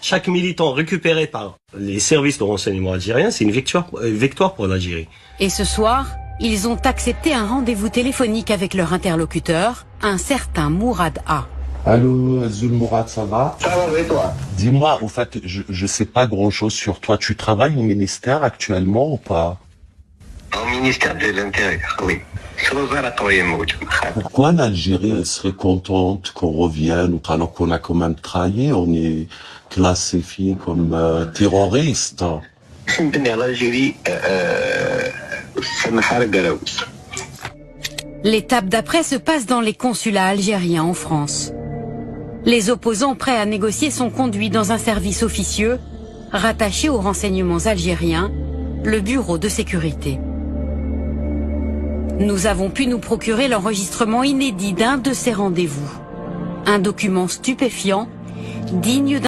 Chaque militant récupéré par les services de renseignement algériens, c'est une victoire pour l'Algérie. Et ce soir, ils ont accepté un rendez-vous téléphonique avec leur interlocuteur, un certain Mourad A. Allô, Zul Mourad, ça va? Ça va et toi? Dis-moi, au fait, je sais pas grand-chose sur toi. Tu travailles au ministère actuellement ou pas? Au ministère de l'Intérieur, oui. Pourquoi l'Algérie elle serait contente qu'on revienne alors qu'on a quand même trahi? On est classifié comme terroriste. l'Algérie, L'étape d'après se passe dans les consulats algériens en France. Les opposants prêts à négocier sont conduits dans un service officieux rattaché aux renseignements algériens, le bureau de sécurité. Nous avons pu nous procurer l'enregistrement inédit d'un de ces rendez-vous. Un document stupéfiant, digne d'un